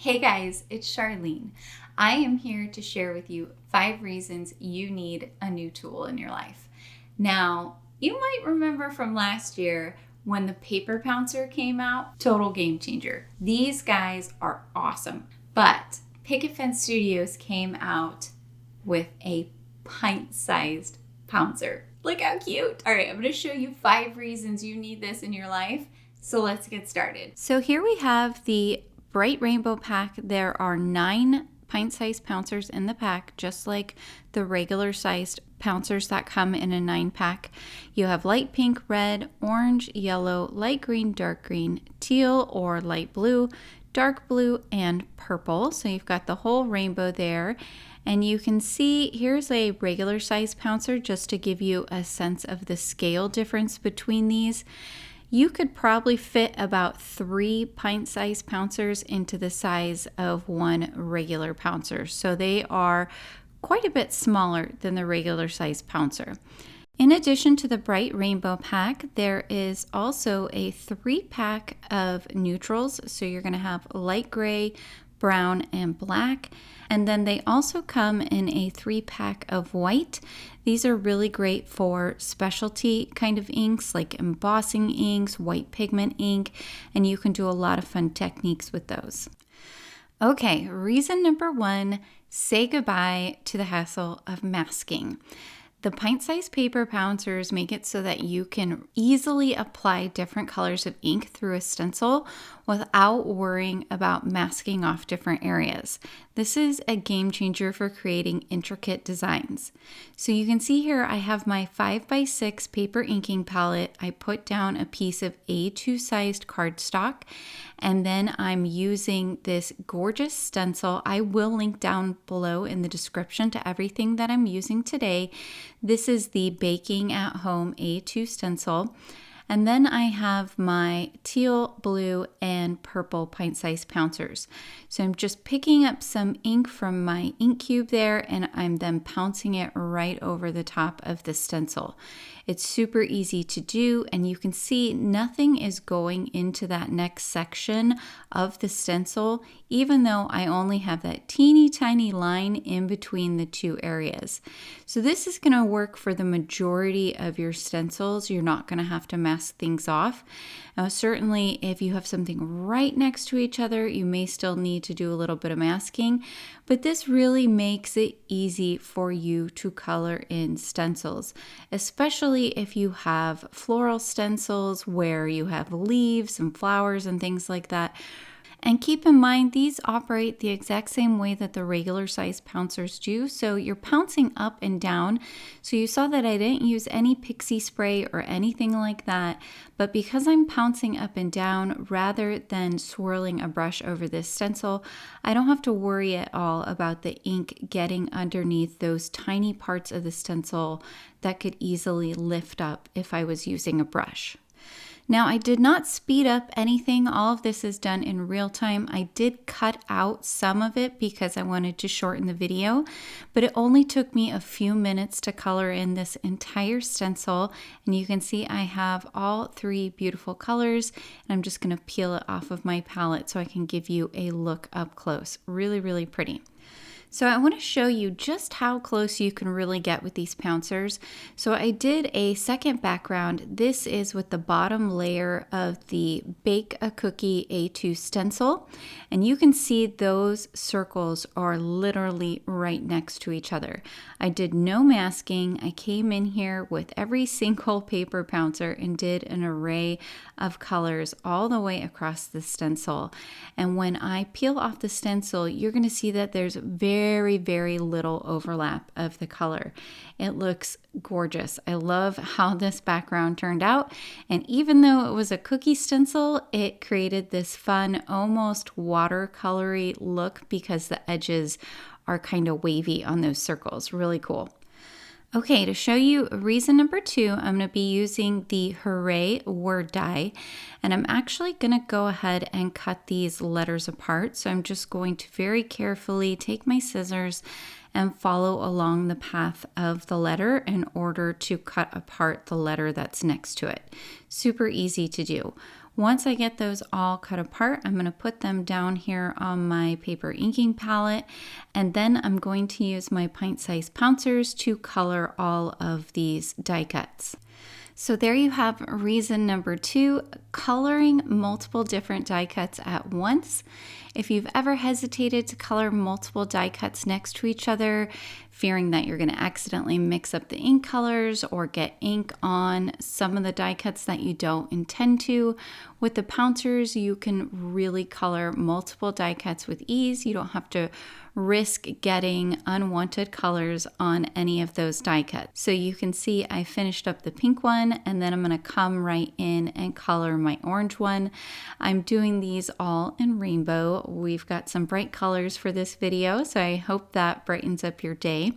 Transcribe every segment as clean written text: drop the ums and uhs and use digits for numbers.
Hey guys, it's Charlene. I am here to share with you 5 reasons you need a new tool in your life. Now, you might remember from last year when the paper pouncer came out, total game changer. These guys are awesome, but Picket Fence Studios came out with a pint-sized pouncer. Look how cute. All right, I'm gonna show you 5 reasons you need this in your life. So let's get started. So here we have the Bright Rainbow pack. There are 9 pint-sized pouncers in the pack, just like the regular sized pouncers that come in a 9-pack. You have light pink, red, orange, yellow, light green, dark green, teal or light blue, dark blue, and purple. So you've got the whole rainbow there. And you can see here's a regular size pouncer just to give you a sense of the scale difference between these. You could probably fit about 3 pint-sized pouncers into the size of one regular pouncer. So they are quite a bit smaller than the regular size pouncer. In addition to the Bright Rainbow pack, there is also a 3-pack of neutrals. So you're going to have light gray, brown, and black. And then they also come in a 3-pack of white. These are really great for specialty kind of inks like embossing inks, white pigment ink, and you can do a lot of fun techniques with those. Okay, reason number 1, say goodbye to the hassle of masking. The pint-sized paper pouncers make it so that you can easily apply different colors of ink through a stencil without worrying about masking off different areas. This is a game changer for creating intricate designs. So you can see here I have my 5x6 paper inking palette. I put down a piece of A2 sized cardstock, and then I'm using this gorgeous stencil. I will link down below in the description to everything that I'm using today. This is the Baking at Home A2 stencil. And then I have my teal, blue, and purple pint-sized pouncers. So I'm just picking up some ink from my ink cube there, and I'm then pouncing it right over the top of the stencil. It's super easy to do, and you can see nothing is going into that next section of the stencil, even though I only have that teeny tiny line in between the 2 areas. So this is going to work for the majority of your stencils. You're not going to have to mask things off. Now, certainly if you have something right next to each other, you may still need to do a little bit of masking, but this really makes it easy for you to color in stencils, especially if you have floral stencils where you have leaves and flowers and things like that. And keep in mind, these operate the exact same way that the regular size pouncers do. So you're pouncing up and down. So you saw that I didn't use any pixie spray or anything like that. But because I'm pouncing up and down rather than swirling a brush over this stencil, I don't have to worry at all about the ink getting underneath those tiny parts of the stencil that could easily lift up if I was using a brush. Now, I did not speed up anything. All of this is done in real time. I did cut out some of it because I wanted to shorten the video, but it only took me a few minutes to color in this entire stencil. And you can see I have all 3 beautiful colors, and I'm just going to peel it off of my palette so I can give you a look up close. Really, really pretty. So I want to show you just how close you can really get with these pouncers. So I did a second background. This is with the bottom layer of the Bake a Cookie A2 stencil. And you can see those circles are literally right next to each other. I did no masking. I came in here with every single paper pouncer and did an array of colors all the way across the stencil. And when I peel off the stencil, you're going to see that there's very, very little overlap of the color. It looks gorgeous. I love how this background turned out. And even though it was a cookie stencil, it created this fun, almost watercolory look because the edges are kind of wavy on those circles. Really cool. Okay, to show you reason number 2, I'm going to be using the Hooray Word Die, and I'm actually going to go ahead and cut these letters apart. So I'm just going to very carefully take my scissors and follow along the path of the letter in order to cut apart the letter that's next to it. Super easy to do. Once I get those all cut apart, I'm going to put them down here on my paper inking palette, and then I'm going to use my pint-sized Pouncers to color all of these die cuts. So there you have reason number 2, coloring multiple different die cuts at once. If you've ever hesitated to color multiple die cuts next to each other, fearing that you're going to accidentally mix up the ink colors or get ink on some of the die cuts that you don't intend to, with the Pouncers you can really color multiple die cuts with ease. You don't have to risk getting unwanted colors on any of those die cuts. So you can see I finished up the pink one, and then I'm going to come right in and color my orange one. I'm doing these all in rainbow. We've got some bright colors for this video, so I hope that brightens up your day.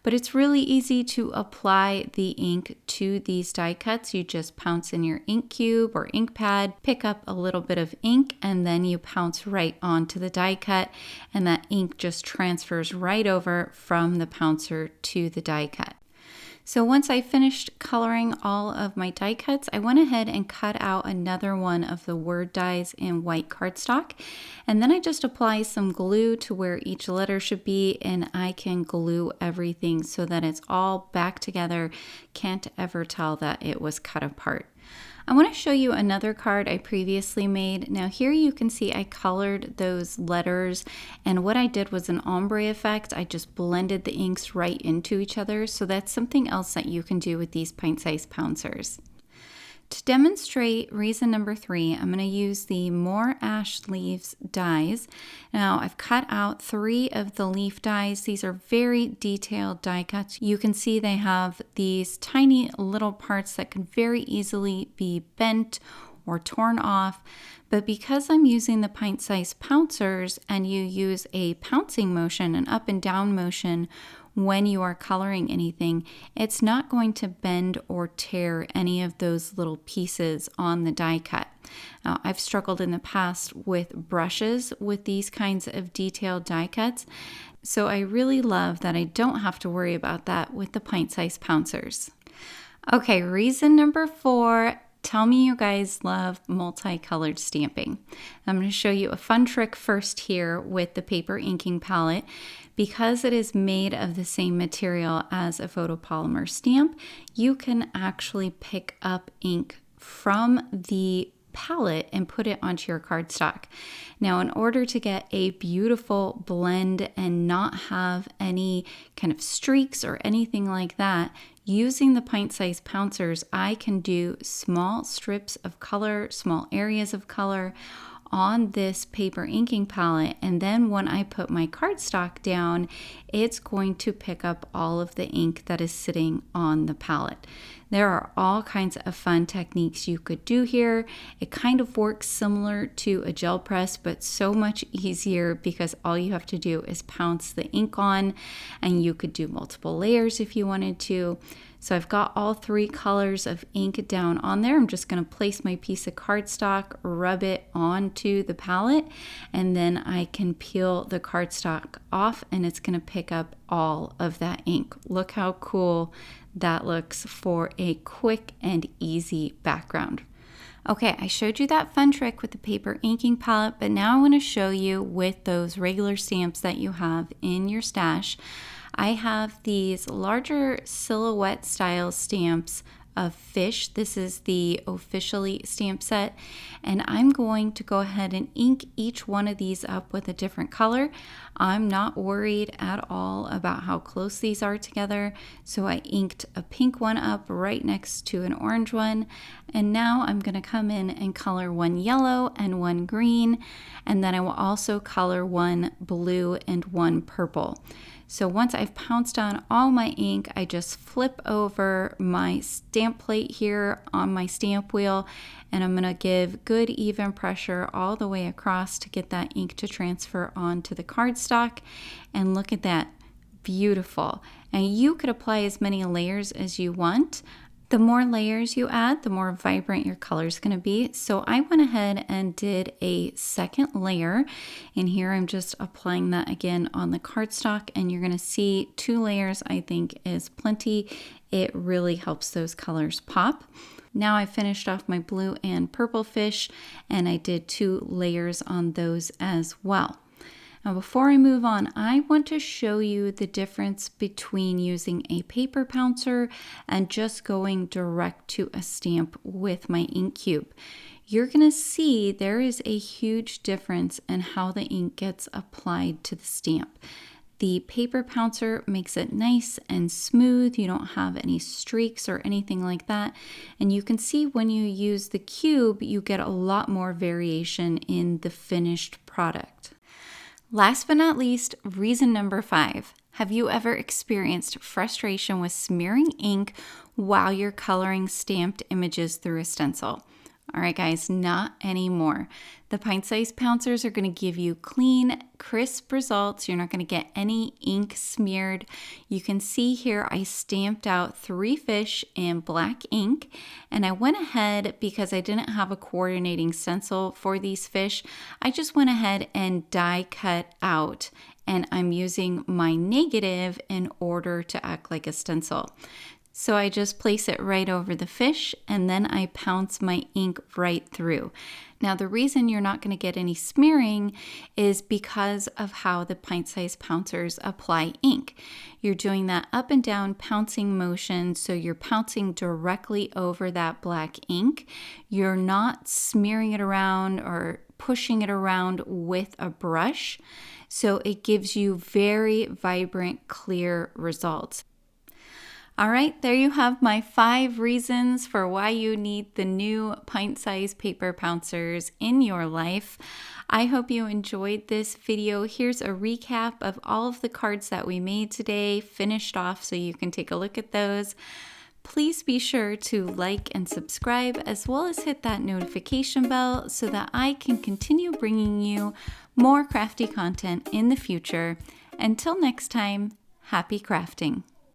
But it's really easy to apply the ink to these die cuts. You just pounce in your ink cube or ink pad, pick up a little bit of ink, and then you pounce right onto the die cut, and that ink just transfers right over from the pouncer to the die cut. So once I finished coloring all of my die cuts, I went ahead and cut out another one of the word dies in white cardstock. And then I just apply some glue to where each letter should be, and I can glue everything so that it's all back together. Can't ever tell that it was cut apart. I want to show you another card I previously made. Now here you can see I colored those letters, and what I did was an ombre effect. I just blended the inks right into each other, so that's something else that you can do with these pint-sized Pouncers. To demonstrate reason number 3, I'm going to use the More Ash Leaves dies. Now I've cut out 3 of the leaf dies. These are very detailed die cuts. You can see they have these tiny little parts that can very easily be bent or torn off. But because I'm using the pint-sized Pouncers, and you use a pouncing motion, an up and down motion, when you are coloring anything, it's not going to bend or tear any of those little pieces on the die cut. Now, I've struggled in the past with brushes with these kinds of detailed die cuts, so I really love that I don't have to worry about that with the pint-sized Pouncers. Okay, reason number 4. Tell me you guys love multicolored stamping. I'm going to show you a fun trick first here with the paper inking palette. Because it is made of the same material as a photopolymer stamp, you can actually pick up ink from the palette and put it onto your cardstock. Now, in order to get a beautiful blend and not have any kind of streaks or anything like that, using the pint-sized Pouncers, I can do small strips of color, small areas of color on this paper inking palette, and then when I put my cardstock down, it's going to pick up all of the ink that is sitting on the palette. There are all kinds of fun techniques you could do here. It kind of works similar to a gel press, but so much easier because all you have to do is pounce the ink on, and you could do multiple layers if you wanted to. So I've got all 3 colors of ink down on there. I'm just going to place my piece of cardstock, rub it onto the palette, and then I can peel the cardstock off, and it's going to pick up all of that ink. Look how cool that looks for a quick and easy background. Okay, I showed you that fun trick with the paper inking palette, but now I want to show you with those regular stamps that you have in your stash. I have these larger silhouette style stamps of fish. This is the Officially stamp set, and I'm going to go ahead and ink each one of these up with a different color. I'm not worried at all about how close these are together, so I inked a pink one up right next to an orange one, and now I'm going to come in and color one yellow and one green, and then I will also color one blue and one purple. So once I've pounced on all my ink, I just flip over my stamp plate here on my stamp wheel, and I'm going to give good even pressure all the way across to get that ink to transfer onto the cardstock. And look at that, beautiful. And you could apply as many layers as you want. The more layers you add, the more vibrant your color is going to be. So I went ahead and did a second layer. And here I'm just applying that again on the cardstock. And you're going to see 2 layers I think is plenty. It really helps those colors pop. Now I finished off my blue and purple fish, and I did 2 layers on those as well. Now before I move on, I want to show you the difference between using a paper pouncer and just going direct to a stamp with my ink cube. You're going to see there is a huge difference in how the ink gets applied to the stamp. The paper pouncer makes it nice and smooth. You don't have any streaks or anything like that. And you can see when you use the cube, you get a lot more variation in the finished product. Last but not least, reason number 5. Have you ever experienced frustration with smearing ink while you're coloring stamped images through a stencil? All right, guys, not anymore. The pint-sized pouncers are going to give you clean, crisp results. You're not going to get any ink smeared. You can see here I stamped out 3 fish in black ink, and I went ahead because I didn't have a coordinating stencil for these fish. I just went ahead and die cut out, and I'm using my negative in order to act like a stencil. So I just place it right over the fish, and then I pounce my ink right through. Now the reason you're not going to get any smearing is because of how the pint-sized pouncers apply ink. You're doing that up and down pouncing motion, so you're pouncing directly over that black ink. You're not smearing it around or pushing it around with a brush, so it gives you very vibrant, clear results. All right, there you have my 5 reasons for why you need the new pint-sized paper pouncers in your life. I hope you enjoyed this video. Here's a recap of all of the cards that we made today, finished off, so you can take a look at those. Please be sure to like and subscribe, as well as hit that notification bell so that I can continue bringing you more crafty content in the future. Until next time, happy crafting.